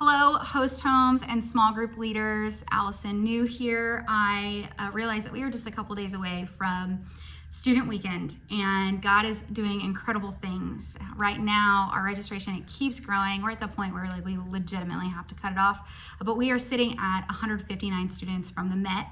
Hello, host homes and small group leaders. Allison New here. I realized that we were just a couple days away from Student Weekend, and God is doing incredible things. Right now, our registration, it keeps growing. We're at the point where we legitimately have to cut it off, but we are sitting at 159 students from the Met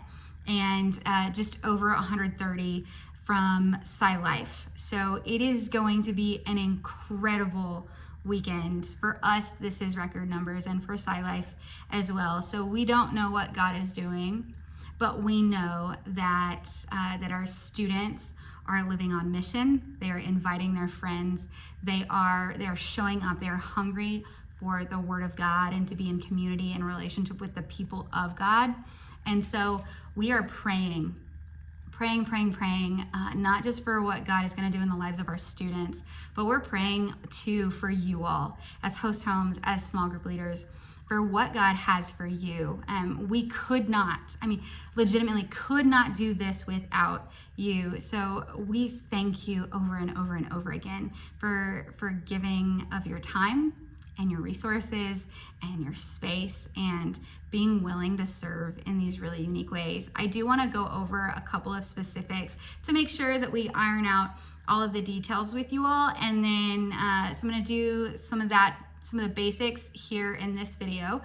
and just over 130 from SciLife. So it is going to be an incredible weekend. For us, this is record numbers, and for SciLife as well. So we don't know what God is doing, but we know that that our students are living on mission. They are inviting their friends. They are showing up. They are hungry for the Word of God and to be in community and relationship with the people of God. And so we are praying, not just for what God is going to do in the lives of our students, but we're praying too for you all as host homes, as small group leaders, for what God has for you. We could not, legitimately could not do this without you. So we thank you over and over and over again for giving of your time and your resources and your space and being willing to serve in these really unique ways. I do want to go over a couple of specifics to make sure that we iron out all of the details with you all. And then, so I'm going to do some of the basics here in this video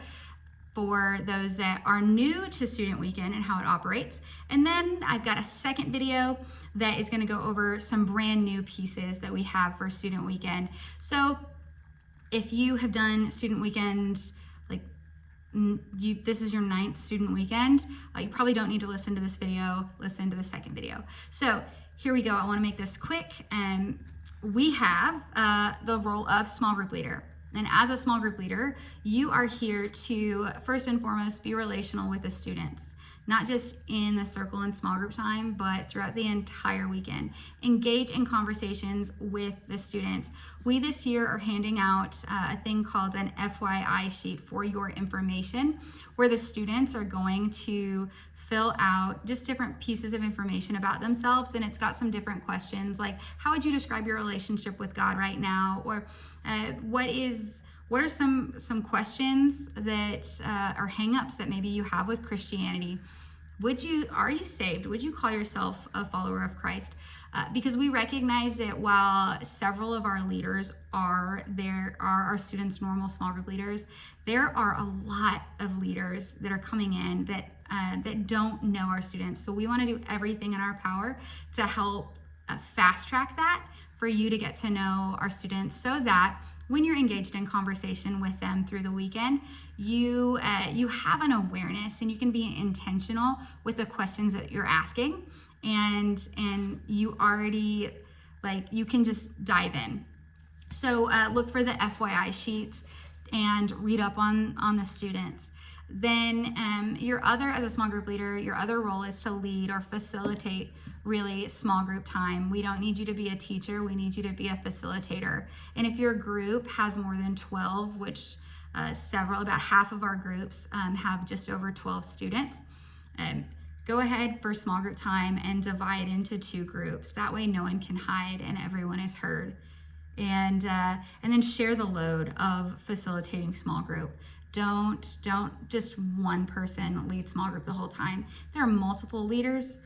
for those that are new to Student Weekend and how it operates. And then I've got a second video that is going to go over some brand new pieces that we have for Student Weekend. So if you have done Student Weekend, this is your 9th Student Weekend, you probably don't need to listen to this video, listen to the second video. So here we go. I want to make this quick. We have the role of small group leader. And as a small group leader, you are here to first and foremost be relational with the students, not just in the circle and small group time, but throughout the entire weekend. Engage in conversations with the students. We this year are handing out a thing called an FYI sheet for your information, where the students are going to fill out just different pieces of information about themselves. And it's got some different questions like, how would you describe your relationship with God right now? Or what are some questions that are hangups that maybe you have with Christianity? Are you saved? Would you call yourself a follower of Christ? Because we recognize that while several of our leaders are our students' normal small group leaders, there are a lot of leaders that are coming in that don't know our students. So we want to do everything in our power to help fast track that for you to get to know our students, so that when you're engaged in conversation with them through the weekend, you have an awareness and you can be intentional with the questions that you're asking, and you already you can just dive in. So look for the FYI sheets and read up on the students. Then as a small group leader, your other role is to lead or facilitate really small group time. We don't need you to be a teacher, we need you to be a facilitator. And if your group has more than 12, which about half of our groups have just over 12 students, go ahead for small group time and divide into 2 groups. That way no one can hide and everyone is heard. And then share the load of facilitating small group. Don't just one person lead small group the whole time. There are multiple leaders.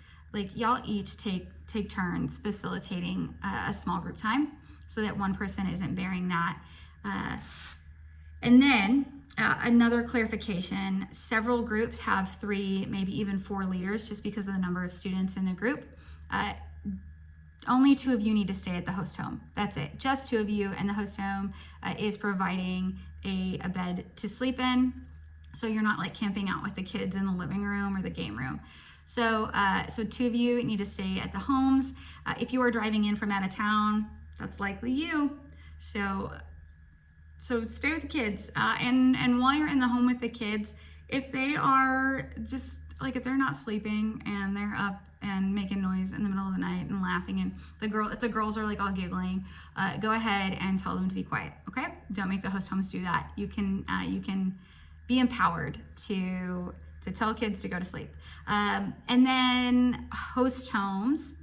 Y'all each take turns facilitating a small group time, so that one person isn't bearing that. And then another clarification: several groups have 3, maybe even 4 leaders, just because of the number of students in the group. Only 2 of you need to stay at the host home. That's it. Just 2 of you, and the host home is providing a bed to sleep in, so you're not camping out with the kids in the living room or the game room. So 2 of you need to stay at the homes. If you are driving in from out of town, that's likely you. So stay with the kids. And while you're in the home with the kids, if they are just if they're not sleeping and they're up and making noise in the middle of the night and laughing, and if the girls are all giggling, go ahead and tell them to be quiet. Okay? Don't make the host homes do that. You can be empowered to tell kids to go to sleep. And then host homes,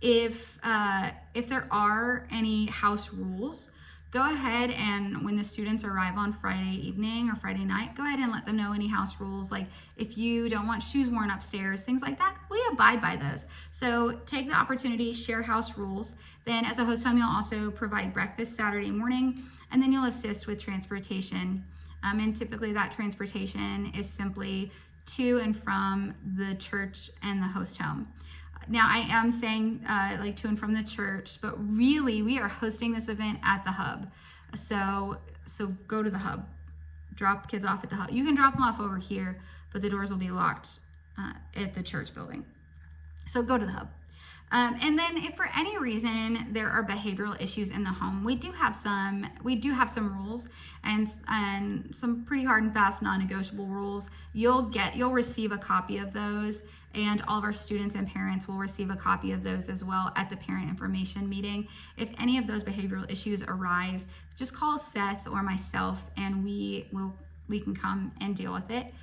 if there are any house rules, go ahead and when the students arrive on Friday evening or Friday night, go ahead and let them know any house rules. Like if you don't want shoes worn upstairs, things like that, we abide by those. So take the opportunity, share house rules. Then as a host home, you'll also provide breakfast Saturday morning, and then you'll assist with transportation. And typically that transportation is simply to and from the church and the host home. Now I am saying like to and from the church, but really we are hosting this event at the hub. So go to the hub, drop kids off at the hub. You can drop them off over here, but the doors will be locked at the church building. So go to the hub. And then if for any reason there are behavioral issues in the home, we do have some rules and some pretty hard and fast non-negotiable rules. You'll receive a copy of those, and all of our students and parents will receive a copy of those as well at the parent information meeting. If any of those behavioral issues arise, just call Seth or myself and we can come and deal with it.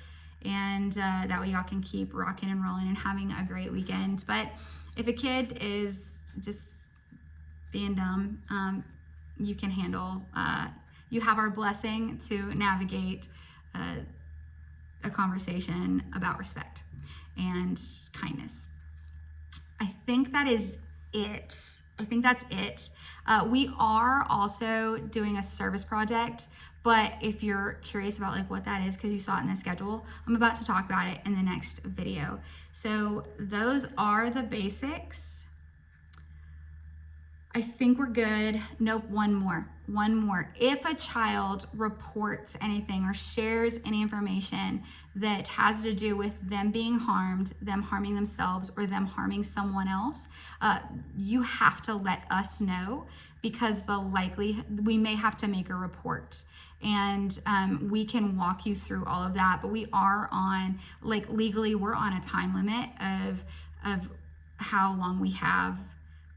And that way y'all can keep rocking and rolling and having a great weekend. But if a kid is just being dumb, you can handle, you have our blessing to navigate a conversation about respect and kindness. I think that is it. I think that's it. We are also doing a service project, but if you're curious about like what that is, because you saw it in the schedule, I'm about to talk about it in the next video. So those are the basics. I think we're good. Nope, one more. If a child reports anything or shares any information that has to do with them being harmed, them harming themselves, or them harming someone else, you have to let us know, because we may have to make a report. And we can walk you through all of that, but we are on, like legally, we're on a time limit of how long we have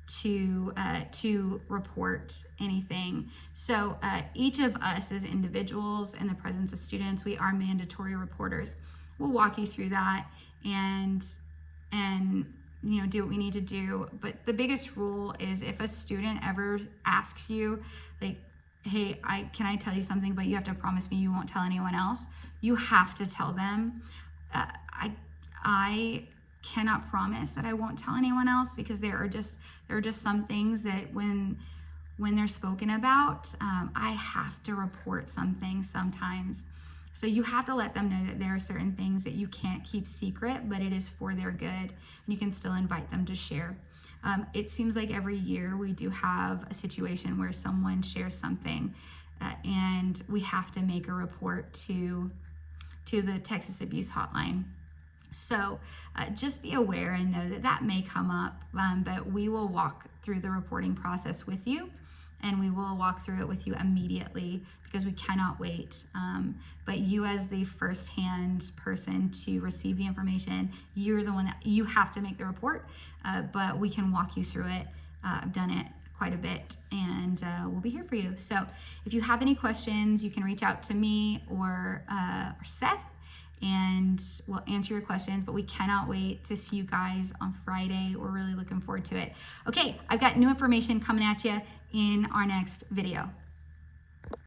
to report anything. So each of us as individuals in the presence of students, we are mandatory reporters. We'll walk you through that and do what we need to do. But the biggest rule is if a student ever asks you, like, hey, can I tell you something, but you have to promise me you won't tell anyone else, you have to tell them. I cannot promise that I won't tell anyone else, because there are just some things that when they're spoken about, I have to report something sometimes. So you have to let them know that there are certain things that you can't keep secret, but it is for their good, and you can still invite them to share. It seems like every year we do have a situation where someone shares something and we have to make a report to the Texas Abuse Hotline. So just be aware and know that that may come up, but we will walk through the reporting process with you, and we will walk through it with you immediately, because we cannot wait. But you, as the first-hand person to receive the information, you're the one that you have to make the report, but we can walk you through it. I've done it quite a bit, and we'll be here for you. So if you have any questions, you can reach out to me or Seth, and we'll answer your questions. But we cannot wait to see you guys on Friday. We're really looking forward to it. Okay, I've got new information coming at you in our next video.